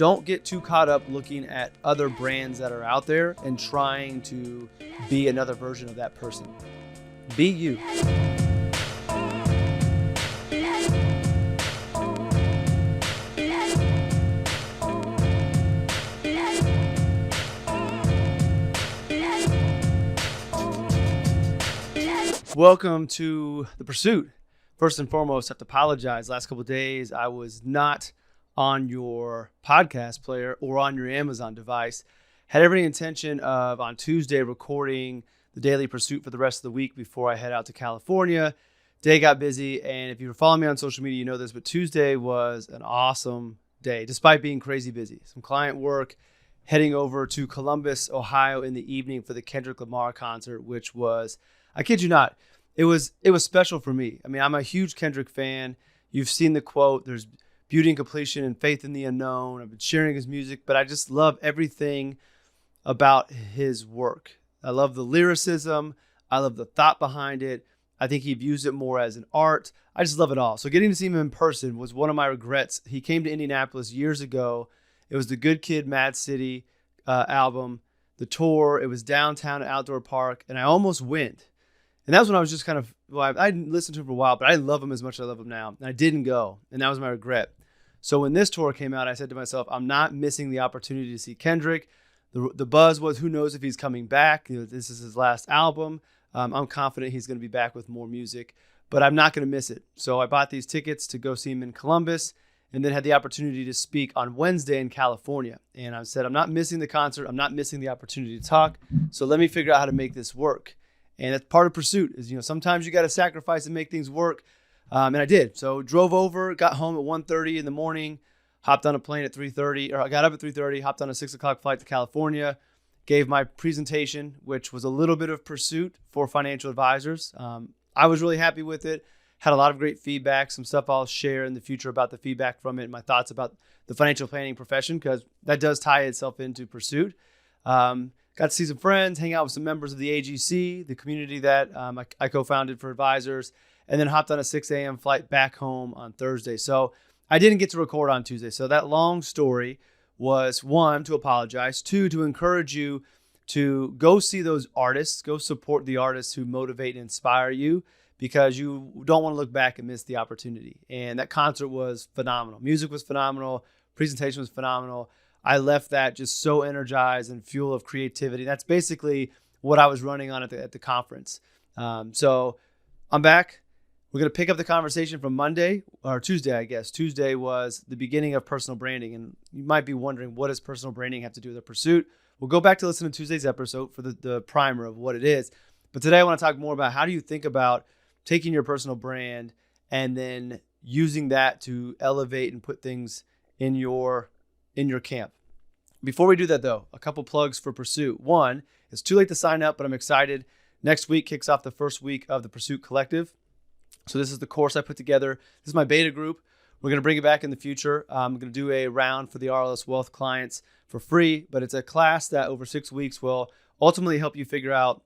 don't get too caught up looking at other brands that are out there and trying to be another version of that person. Be you. Welcome to The Pursuit. First and foremost, I have to apologize. Last couple of days, I was not on your podcast player or on your Amazon device. Had every intention of on Tuesday recording the Daily Pursuit for the rest of the week before I head out to California. Day got busy, and if you were following me on social media, you know this, but Tuesday was an awesome day, despite being crazy busy. Some client work, heading over to Columbus, Ohio in the evening for the Kendrick Lamar concert, which was, I kid you not, it was special for me. I mean, I'm a huge Kendrick fan. You've seen the quote, there's beauty and completion and faith in the unknown. I've been sharing his music, but I just love everything about his work. I love the lyricism. I love the thought behind it. I think he views it more as an art. I just love it all. So getting to see him in person was one of my regrets. He came to Indianapolis years ago. It was the Good Kid, Mad City album, the tour. It was downtown at Outdoor Park, and I almost went. And that was when I was just kind of, well, I didn't listen to him for a while, but I love him as much as I love him now. And I didn't go, and that was my regret. So when this tour came out, I said to myself, I'm not missing the opportunity to see Kendrick. The buzz was, who knows if he's coming back. You know, this is his last album. I'm confident he's going to be back with more music, but I'm not going to miss it. So I bought these tickets to go see him in Columbus, and then had the opportunity to speak on Wednesday in California. And I said, I'm not missing the concert. I'm not missing the opportunity to talk. So let me figure out how to make this work. And that's part of Pursuit is, sometimes you got to sacrifice and make things work. And I did. So drove over, got home at 1:30 in the morning, hopped on a plane at 3:30, or I got up at 3:30, hopped on a 6 o'clock flight to California, gave my presentation, which was a little bit of Pursuit for financial advisors. I was really happy with it. Had a lot of great feedback, some stuff I'll share in the future about the feedback from it and my thoughts about the financial planning profession, because that does tie itself into Pursuit. Got to see some friends, hang out with some members of the AGC, the community that I co-founded for advisors, and then hopped on a 6 a.m. flight back home on Thursday. So I didn't get to record on Tuesday. So that long story was, one, to apologize, two, to encourage you to go see those artists, go support the artists who motivate and inspire you, because you don't want to look back and miss the opportunity. And that concert was phenomenal. Music was phenomenal. Presentation was phenomenal. I left that just so energized and fuel of creativity. That's basically what I was running on at the conference. So I'm back. We're going to pick up the conversation from Monday or Tuesday, I guess. Tuesday was the beginning of personal branding. And you might be wondering, what does personal branding have to do with the Pursuit? We'll go back to listen to Tuesday's episode for the primer of what it is. But today I want to talk more about how do you think about taking your personal brand and then using that to elevate and put things in your camp. Before we do that, though, a couple plugs for Pursuit. One, it's too late to sign up, but I'm excited. Next week kicks off the first week of the Pursuit Collective. So this is the course I put together. This is my beta group. We're going to bring it back in the future. I'm going to do a round for the RLS Wealth clients for free, but it's a class that over 6 weeks will ultimately help you figure out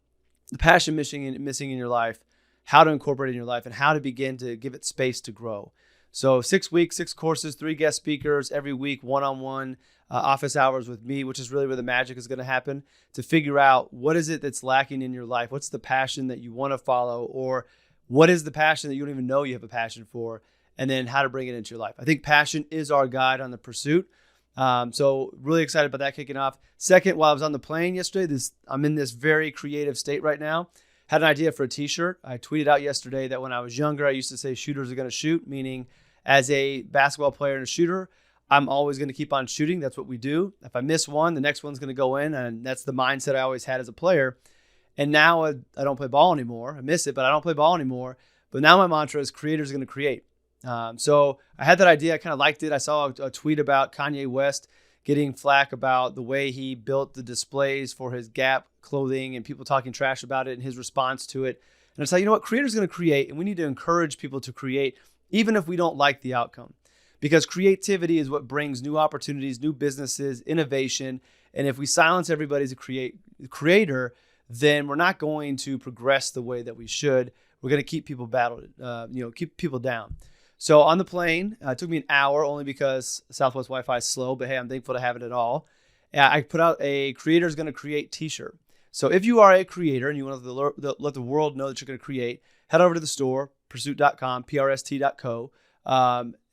the passion missing in your life, how to incorporate it in your life, and how to begin to give it space to grow. So 6 weeks, 6 courses, 3 guest speakers every week, one-on-one office hours with me, which is really where the magic is going to happen, to figure out what is it that's lacking in your life. What's the passion that you want to follow, or what is the passion that you don't even know you have a passion for, and then how to bring it into your life. I think passion is our guide on the Pursuit. So really excited about that kicking off. Second, while I was on the plane yesterday, I'm in this very creative state right now. Had an idea for a t-shirt. I tweeted out yesterday that when I was younger, I used to say shooters are going to shoot, meaning as a basketball player and a shooter, I'm always going to keep on shooting. That's what we do. If I miss one, the next one's going to go in, and that's the mindset I always had as a player. And now I don't play ball anymore. I miss it, but I don't play ball anymore. But now my mantra is creators are going to create. So I had that idea. I kind of liked it. I saw a tweet about Kanye West getting flack about the way he built the displays for his Gap clothing and people talking trash about it and his response to it. And I said, you know what? Creators are going to create, and we need to encourage people to create, even if we don't like the outcome. Because creativity is what brings new opportunities, new businesses, innovation. And if we silence everybody as a creator, then we're not going to progress the way that we should. We're going to keep people keep people down. So on the plane, it took me an hour only because Southwest Wi-Fi is slow, but hey, I'm thankful to have it at all. I put out a creator is going to create t-shirt. So if you are a creator and you want to let the world know that you're going to create, head over to the store, pursuit.com, PRST.co,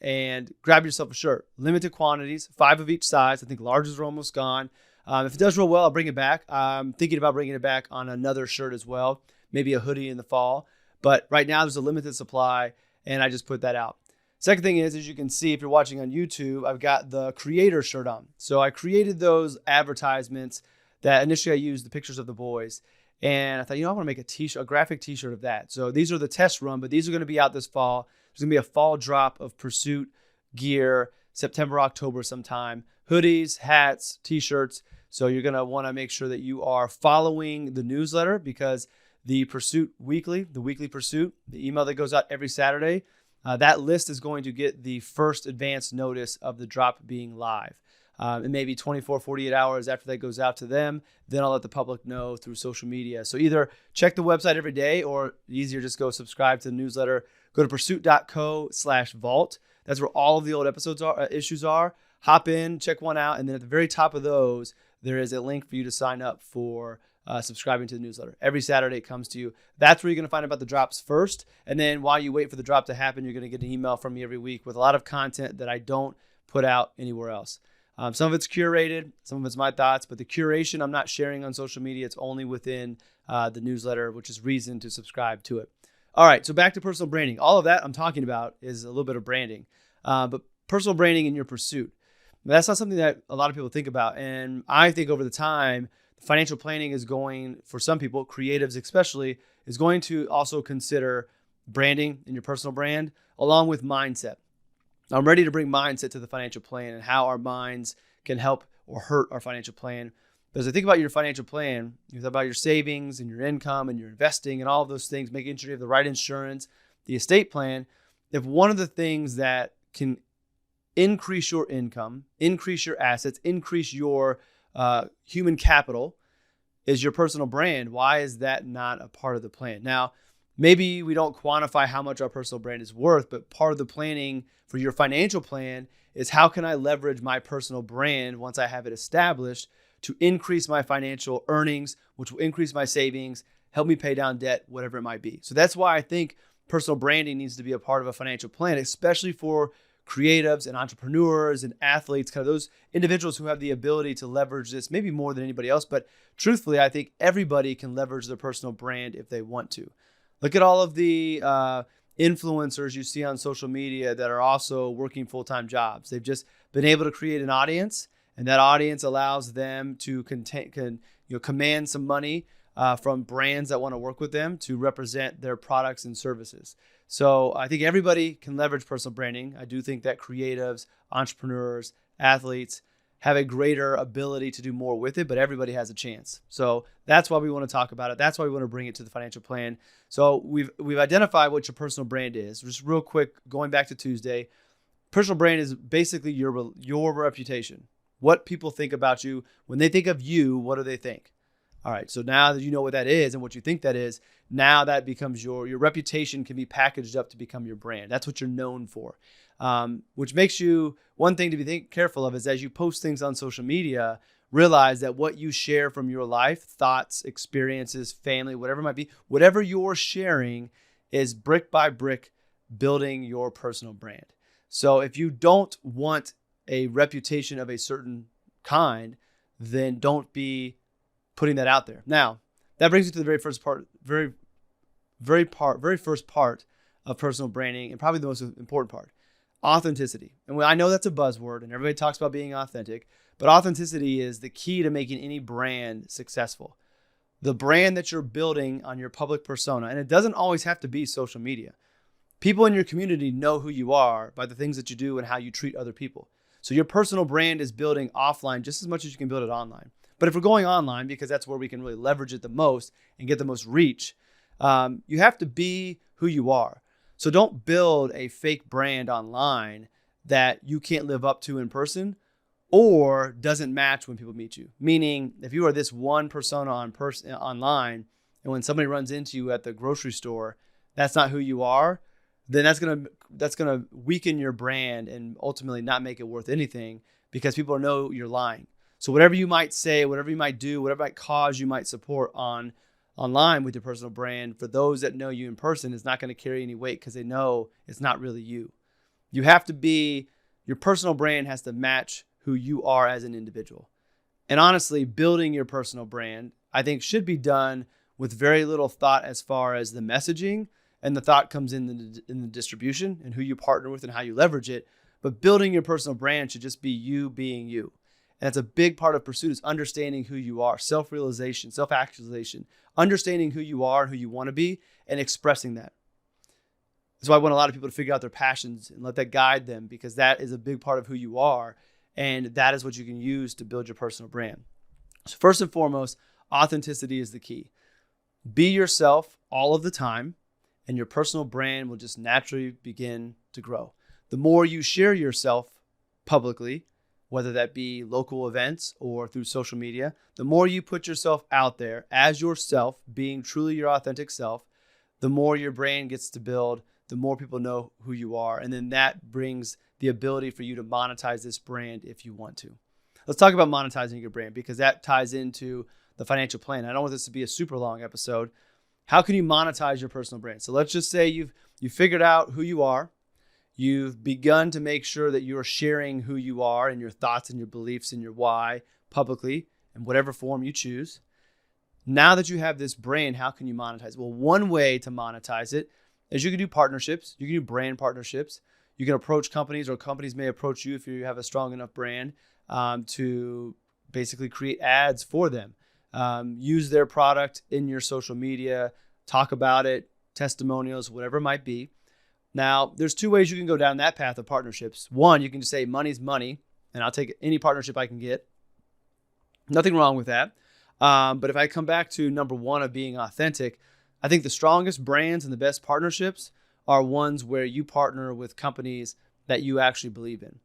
and grab yourself a shirt. Limited quantities, 5 of each size. I think larges are almost gone. If it does real well, I'll bring it back. I'm thinking about bringing it back on another shirt as well, maybe a hoodie in the fall. But right now there's a limited supply, and I just put that out. Second thing is, as you can see, if you're watching on YouTube, I've got the creator shirt on. So I created those advertisements that initially I used the pictures of the boys. And I thought, I want to make a t-shirt, a graphic t-shirt of that. So these are the test run, but these are going to be out this fall. There's going to be a fall drop of Pursuit gear, September, October sometime. Hoodies, hats, t-shirts. So you're going to want to make sure that you are following the newsletter, because the Pursuit Weekly, the Weekly Pursuit, the email that goes out every Saturday, that list is going to get the first advance notice of the drop being live. It may be 24, 48 hours after that goes out to them. Then I'll let the public know through social media. So either check the website every day, or easier, just go subscribe to the newsletter. Go to pursuit.co/vault. That's where all of the old episodes are, issues are. Hop in, check one out. And then at the very top of those, there is a link for you to sign up for subscribing to the newsletter. Every Saturday it comes to you. That's where you're going to find out about the drops first. And then while you wait for the drop to happen, you're going to get an email from me every week with a lot of content that I don't put out anywhere else. Some of it's curated, some of it's my thoughts, but the curation I'm not sharing on social media. It's only within the newsletter, which is reason to subscribe to it. All right, so back to personal branding. All of that I'm talking about is a little bit of branding, but personal branding in your pursuit. That's not something that a lot of people think about. And I think over the time, financial planning is going, for some people, creatives especially, is going to also consider branding in your personal brand along with mindset. I'm ready to bring mindset to the financial plan and how our minds can help or hurt our financial plan. Because I think about your financial plan, you think about your savings and your income and your investing and all of those things, making sure you have the right insurance, the estate plan. If one of the things that can increase your income, increase your assets, increase your human capital is your personal brand, why is that not a part of the plan? Now, maybe we don't quantify how much our personal brand is worth, but part of the planning for your financial plan is how can I leverage my personal brand once I have it established to increase my financial earnings, which will increase my savings, help me pay down debt, whatever it might be. So that's why I think personal branding needs to be a part of a financial plan, especially for creatives and entrepreneurs and athletes, kind of those individuals who have the ability to leverage this maybe more than anybody else. But truthfully, I think everybody can leverage their personal brand if they want to. Look at all of the influencers you see on social media that are also working full-time jobs. They've just been able to create an audience, and that audience allows them to command some money from brands that want to work with them to represent their products and services. So I think everybody can leverage personal branding. I do think that creatives, entrepreneurs, athletes have a greater ability to do more with it, but everybody has a chance. So that's why we want to talk about it. That's why we want to bring it to the financial plan. So we've identified what your personal brand is. Just real quick, going back to Tuesday, personal brand is basically your reputation. What people think about you. When they think of you, what do they think? All right, so now that you know what that is and what you think that is, now that becomes your reputation can be packaged up to become your brand. That's what you're known for, which makes you, one thing to be careful of is as you post things on social media, realize that what you share from your life, thoughts, experiences, family, whatever it might be, whatever you're sharing is brick by brick building your personal brand. So if you don't want a reputation of a certain kind, then don't be putting that out there. Now, that brings you to the very first part of personal branding, and probably the most important part, authenticity. And I know that's a buzzword and everybody talks about being authentic, but authenticity is the key to making any brand successful. The brand that you're building on your public persona, and it doesn't always have to be social media. People in your community know who you are by the things that you do and how you treat other people. So your personal brand is building offline just as much as you can build it online. But if we're going online, because that's where we can really leverage it the most and get the most reach, you have to be who you are. So don't build a fake brand online that you can't live up to in person or doesn't match when people meet you. Meaning, if you are this one persona online, and when somebody runs into you at the grocery store, that's not who you are, then that's gonna weaken your brand and ultimately not make it worth anything because people know you're lying. So whatever you might say, whatever you might do, whatever cause you might support online with your personal brand, for those that know you in person, is not going to carry any weight because they know it's not really you. Your personal brand has to match who you are as an individual. And honestly, building your personal brand, I think, should be done with very little thought as far as the messaging, and the thought comes in the distribution and who you partner with and how you leverage it. But building your personal brand should just be you being you. And that's a big part of Pursuit, is understanding who you are, self-realization, self-actualization, understanding who you are and who you want to be and expressing that. That's why I want a lot of people to figure out their passions and let that guide them, because that is a big part of who you are. And that is what you can use to build your personal brand. So first and foremost, authenticity is the key. Be yourself all of the time, and your personal brand will just naturally begin to grow. The more you share yourself publicly, whether that be local events or through social media, the more you put yourself out there as yourself, being truly your authentic self, the more your brand gets to build, the more people know who you are. And then that brings the ability for you to monetize this brand if you want to. Let's talk about monetizing your brand, because that ties into the financial plan. I don't want this to be a super long episode. How can you monetize your personal brand? So let's just say you've figured out who you are. You've begun to make sure that you're sharing who you are and your thoughts and your beliefs and your why publicly in whatever form you choose. Now that you have this brand, how can you monetize? Well, one way to monetize it is you can do partnerships. You can do brand partnerships. You can approach companies, or companies may approach you if you have a strong enough brand, to basically create ads for them. Use their product in your social media, talk about it, testimonials, whatever it might be. Now, there's two ways you can go down that path of partnerships. One, you can just say money's money, and I'll take any partnership I can get. Nothing wrong with that. But if I come back to number one of being authentic, I think the strongest brands and the best partnerships are ones where you partner with companies that you actually believe in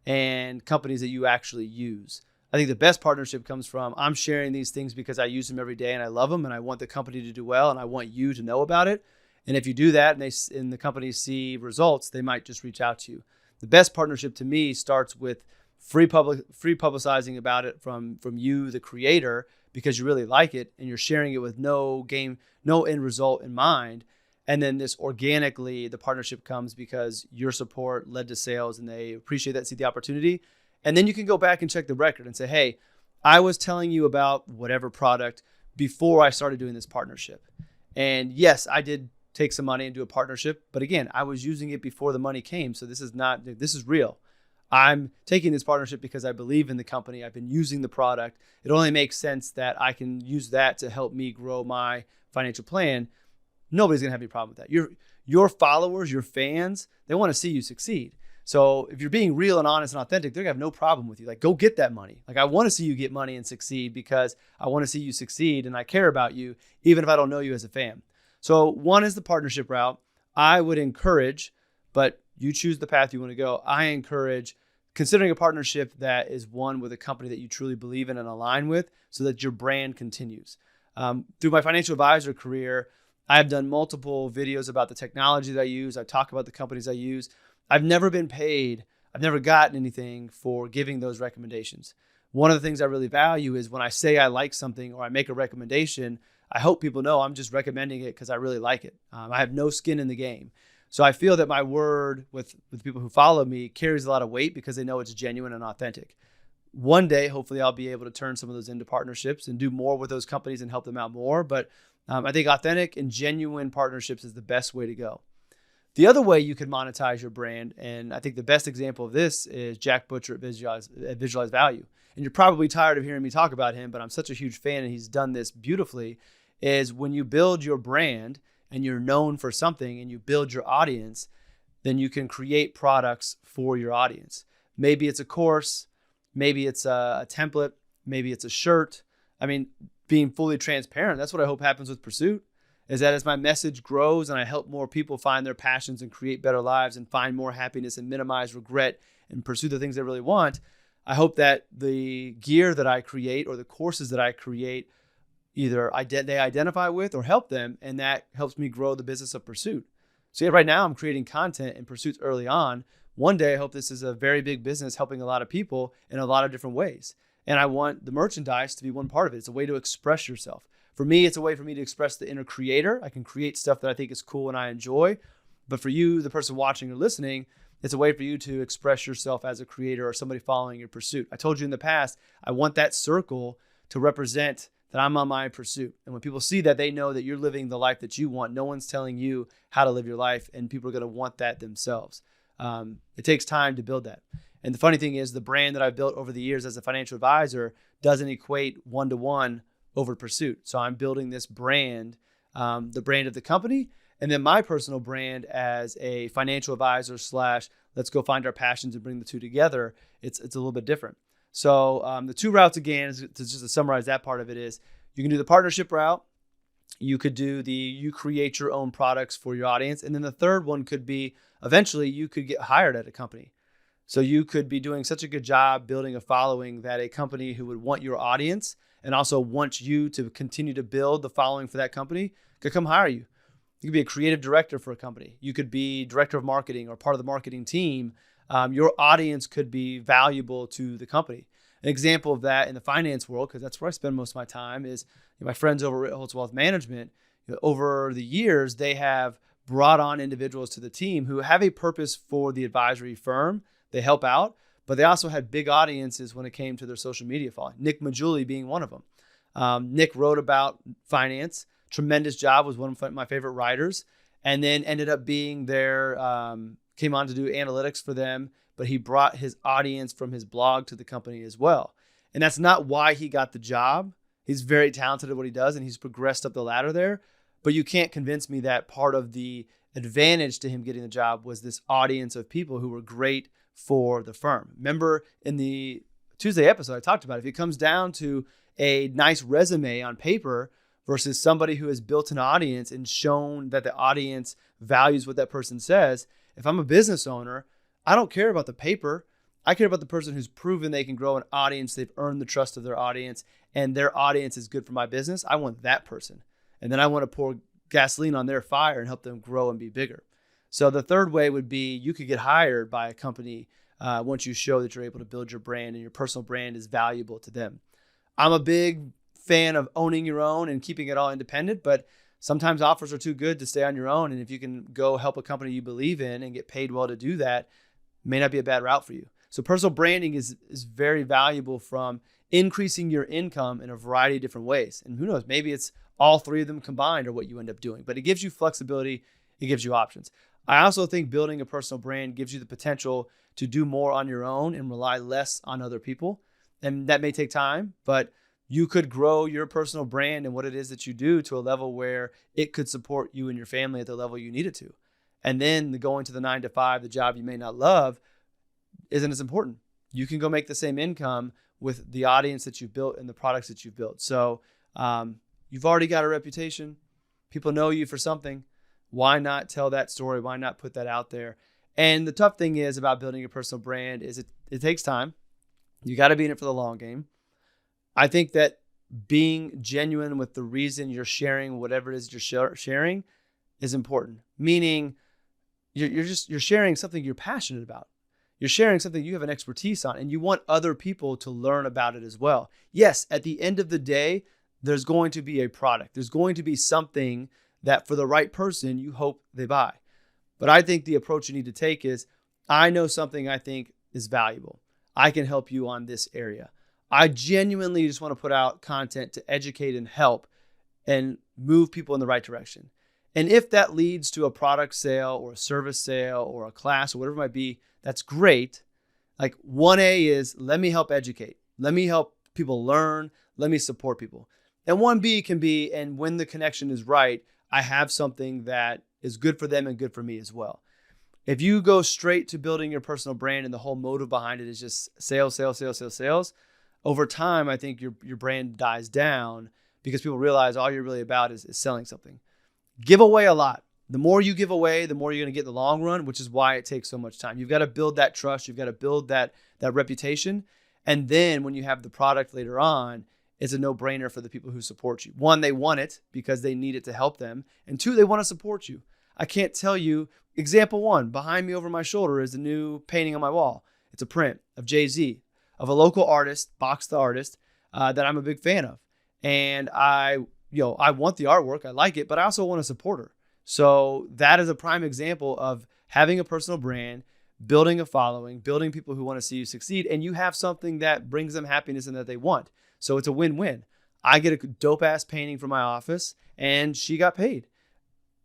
and companies that you actually use. I think the best partnership comes from, I'm sharing these things because I use them every day and I love them and I want the company to do well and I want you to know about it. And if you do that and the companies see results, they might just reach out to you. The best partnership to me starts with free publicizing about it from you, the creator, because you really like it and you're sharing it with no end result in mind. And then this organically, the partnership comes because your support led to sales and they appreciate that, see the opportunity. And then you can go back and check the record and say, hey, I was telling you about whatever product before I started doing this partnership. And yes, I did take some money and do a partnership. But again, I was using it before the money came. So this is real. I'm taking this partnership because I believe in the company. I've been using the product. It only makes sense that I can use that to help me grow my financial plan. Nobody's going to have any problem with that. Your followers, your fans, they want to see you succeed. So if you're being real and honest and authentic, they're going to have no problem with you. Like, go get that money. Like, I want to see you get money and succeed because I want to see you succeed and I care about you, even if I don't know you as a fan. So one is the partnership route. I would encourage, but you choose the path you want to go. I encourage considering a partnership that is one with a company that you truly believe in and align with so that your brand continues. Through my financial advisor career, I have done multiple videos about the technology that I use. I talk about the companies I use. I've never been paid. I've never gotten anything for giving those recommendations. One of the things I really value is when I say I like something or I make a recommendation, I hope people know I'm just recommending it because I really like it. I have no skin in the game. So I feel that my word with people who follow me carries a lot of weight because they know it's genuine and authentic. One day, hopefully, I'll be able to turn some of those into partnerships and do more with those companies and help them out more. But I think authentic and genuine partnerships is the best way to go. The other way you can monetize your brand, and I think the best example of this is Jack Butcher at Visualize Value. And you're probably tired of hearing me talk about him, but I'm such a huge fan and he's done this beautifully, is when you build your brand and you're known for something and you build your audience, then you can create products for your audience. Maybe it's a course, maybe it's a template, maybe it's a shirt. I mean, being fully transparent, that's what I hope happens with Pursuit, is that as my message grows and I help more people find their passions and create better lives and find more happiness and minimize regret and pursue the things they really want, I hope that the gear that I create or the courses that I create either they identify with or help them, and that helps me grow the business of Pursuit. So yeah, right now I'm creating content and pursuits early on. One day, I hope this is a very big business helping a lot of people in a lot of different ways. And I want the merchandise to be one part of it. It's a way to express yourself. For me, it's a way for me to express the inner creator. I can create stuff that I think is cool and I enjoy. But for you, the person watching or listening, it's a way for you to express yourself as a creator or somebody following your pursuit. I told you in the past, I want that circle to represent that I'm on my pursuit. And when people see that, they know that you're living the life that you want. No one's telling you how to live your life, and people are going to want that themselves. It takes time to build that. And the funny thing is, the brand that I've built over the years as a financial advisor doesn't equate one-to-one over pursuit. So I'm building this brand, the brand of the company, and then my personal brand as a financial advisor / let's go find our passions and bring the two together. It's a little bit different. So the two routes, again, just to summarize that part of it, is you can do the partnership route. You could do you create your own products for your audience. And then the third one could be, eventually you could get hired at a company. So you could be doing such a good job building a following that a company who would want your audience and also wants you to continue to build the following for that company could come hire you. You could be a creative director for a company. You could be director of marketing or part of the marketing team. Your audience could be valuable to the company. An example of that in the finance world, because that's where I spend most of my time, is my friends over at Holtz Wealth Management. Over the years, they have brought on individuals to the team who have a purpose for the advisory firm. They help out, but they also had big audiences when it came to their social media following. Nick Majuli being one of them. Nick wrote about finance. Tremendous job, was one of my favorite writers, and then ended up being came on to do analytics for them, but he brought his audience from his blog to the company as well. And that's not why he got the job. He's very talented at what he does, and he's progressed up the ladder there. But you can't convince me that part of the advantage to him getting the job was this audience of people who were great for the firm. Remember in the Tuesday episode, I talked about if it comes down to a nice resume on paper versus somebody who has built an audience and shown that the audience values what that person says. If I'm a business owner, I don't care about the paper. I care about the person who's proven they can grow an audience. They've earned the trust of their audience, and their audience is good for my business. I want that person. And then I want to pour gasoline on their fire and help them grow and be bigger. So the third way would be you could get hired by a company once you show that you're able to build your brand and your personal brand is valuable to them. I'm a big fan of owning your own and keeping it all independent, but sometimes offers are too good to stay on your own. And if you can go help a company you believe in and get paid well to do that, may not be a bad route for you. So personal branding is very valuable, from increasing your income in a variety of different ways. And who knows, maybe it's all three of them combined are what you end up doing, but it gives you flexibility. It gives you options. I also think building a personal brand gives you the potential to do more on your own and rely less on other people. And that may take time, but you could grow your personal brand and what it is that you do to a level where it could support you and your family at the level you need it to. And then going to the 9 to 5, the job you may not love, isn't as important. You can go make the same income with the audience that you've built and the products that you've built. So you've already got a reputation. People know you for something. Why not tell that story? Why not put that out there? And the tough thing is about building a personal brand is it takes time. You got to be in it for the long game. I think that being genuine with the reason you're sharing whatever it is you're sharing is important. Meaning you're sharing something you're passionate about. You're sharing something you have an expertise on, and you want other people to learn about it as well. Yes, at the end of the day, there's going to be a product. There's going to be something that for the right person, you hope they buy. But I think the approach you need to take is, I know something I think is valuable. I can help you on this area. I genuinely just want to put out content to educate and help and move people in the right direction. And if that leads to a product sale or a service sale or a class or whatever it might be, that's great. Like 1A is, let me help educate. Let me help people learn. Let me support people. And 1B can be, and when the connection is right, I have something that is good for them and good for me as well. If you go straight to building your personal brand and the whole motive behind it is just sales, sales, sales, sales, sales, over time, I think your brand dies down because people realize all you're really about is selling something. Give away a lot. The more you give away, the more you're going to get in the long run, which is why it takes so much time. You've got to build that trust. You've got to build that reputation. And then when you have the product later on, it's a no-brainer for the people who support you. One, they want it because they need it to help them. And two, they want to support you. I can't tell you. Example one, behind me over my shoulder is a new painting on my wall. It's a print of Jay-Z, of a local artist, Box the Artist, that I'm a big fan of. And I want the artwork. I like it, but I also want to support her. So that is a prime example of having a personal brand, building a following, building people who want to see you succeed, and you have something that brings them happiness and that they want. So it's a win-win. I get a dope-ass painting from my office, and she got paid.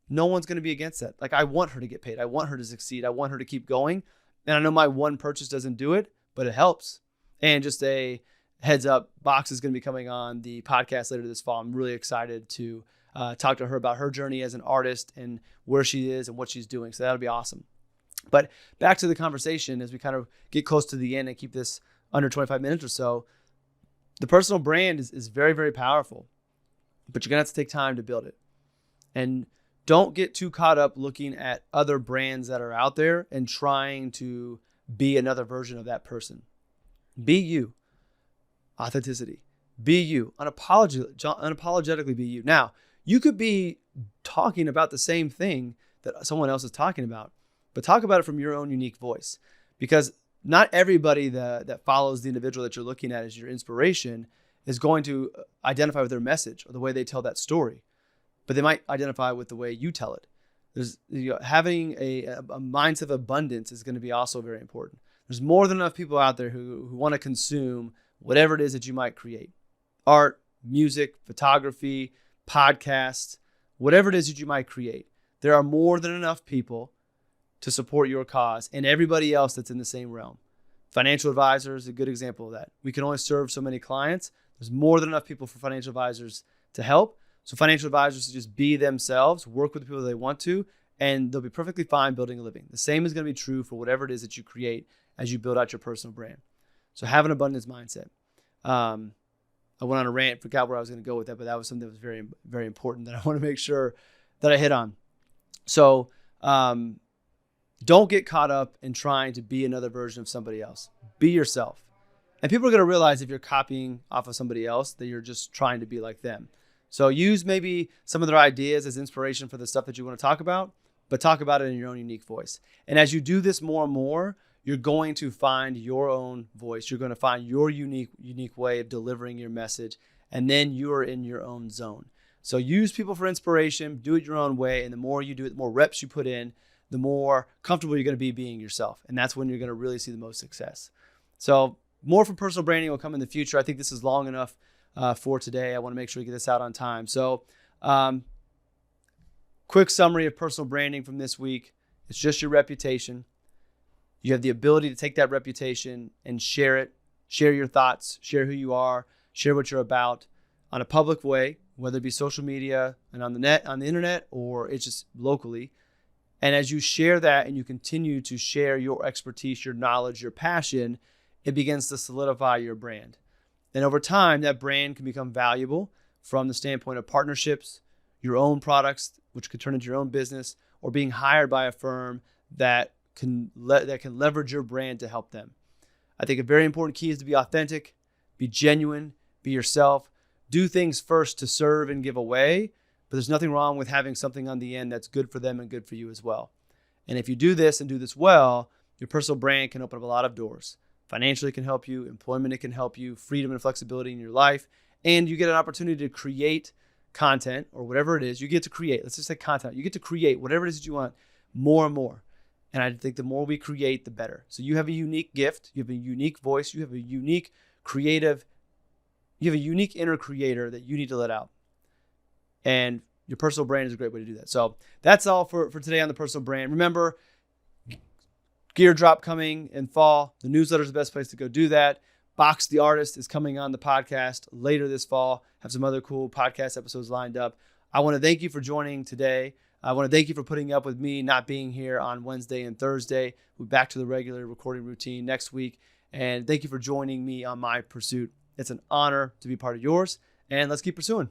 No one's going to be against that. Like, I want her to get paid. I want her to succeed. I want her to keep going. And I know my one purchase doesn't do it, but it helps. And just a heads up, Box is going to be coming on the podcast later this fall. I'm really excited to talk to her about her journey as an artist and where she is and what she's doing. So that'll be awesome. But back to the conversation as we kind of get close to the end and keep this under 25 minutes or so. The personal brand is very, very powerful, but you're going to have to take time to build it. And don't get too caught up looking at other brands that are out there and trying to be another version of that person. Be you. Authenticity. Be you. Unapologetically be you. Now, you could be talking about the same thing that someone else is talking about, but talk about it from your own unique voice, because not everybody that follows the individual that you're looking at as your inspiration is going to identify with their message or the way they tell that story, but they might identify with the way you tell it. There's having a mindset of abundance is going to be also very important. There's more than enough people out there who want to consume whatever it is that you might create. Art, music, photography, podcasts, whatever it is that you might create. There are more than enough people to support your cause and everybody else that's in the same realm. Financial advisors is a good example of that. We can only serve so many clients. There's more than enough people for financial advisors to help. So financial advisors should just be themselves, work with the people they want to, and they'll be perfectly fine building a living. The same is going to be true for whatever it is that you create as you build out your personal brand. So have an abundance mindset. I went on a rant, forgot where I was going to go with that, but that was something that was very, very important that I want to make sure that I hit on. So don't get caught up in trying to be another version of somebody else. Be yourself. And people are going to realize if you're copying off of somebody else that you're just trying to be like them. So use maybe some of their ideas as inspiration for the stuff that you want to talk about, but talk about it in your own unique voice. And as you do this more and more, you're going to find your own voice. You're going to find your unique way of delivering your message. And then you are in your own zone. So use people for inspiration, do it your own way. And the more you do it, the more reps you put in, the more comfortable you're going to be being yourself. And that's when you're going to really see the most success. So more from personal branding will come in the future. I think this is long enough for today. I want to make sure we get this out on time. So quick summary of personal branding from this week. It's just your reputation. You have the ability to take that reputation and share it, share your thoughts, share who you are, share what you're about on a public way, whether it be social media and on the internet, or it's just locally. And as you share that and you continue to share your expertise, your knowledge, your passion, it begins to solidify your brand. And over time, that brand can become valuable from the standpoint of partnerships, your own products, which could turn into your own business, or being hired by a firm that can leverage your brand to help them. I think a very important key is to be authentic, be genuine, be yourself, do things first to serve and give away, but there's nothing wrong with having something on the end that's good for them and good for you as well. And if you do this and do this well, your personal brand can open up a lot of doors. Financially, it can help you. Employment, it can help you. Freedom and flexibility in your life. And you get an opportunity to create content or whatever it is you get to create. Let's just say content. You get to create whatever it is that you want more and more. And I think the more we create, the better. So you have a unique gift. You have a unique voice. You have a unique creative. You have a unique inner creator that you need to let out. And your personal brand is a great way to do that. So that's all for today on the personal brand. Remember, gear drop coming in fall. The newsletter is the best place to go do that. Box the Artist is coming on the podcast later this fall. Have some other cool podcast episodes lined up. I want to thank you for joining today. I want to thank you for putting up with me not being here on Wednesday and Thursday. We'll be back to the regular recording routine next week. And thank you for joining me on my pursuit. It's an honor to be part of yours. And let's keep pursuing.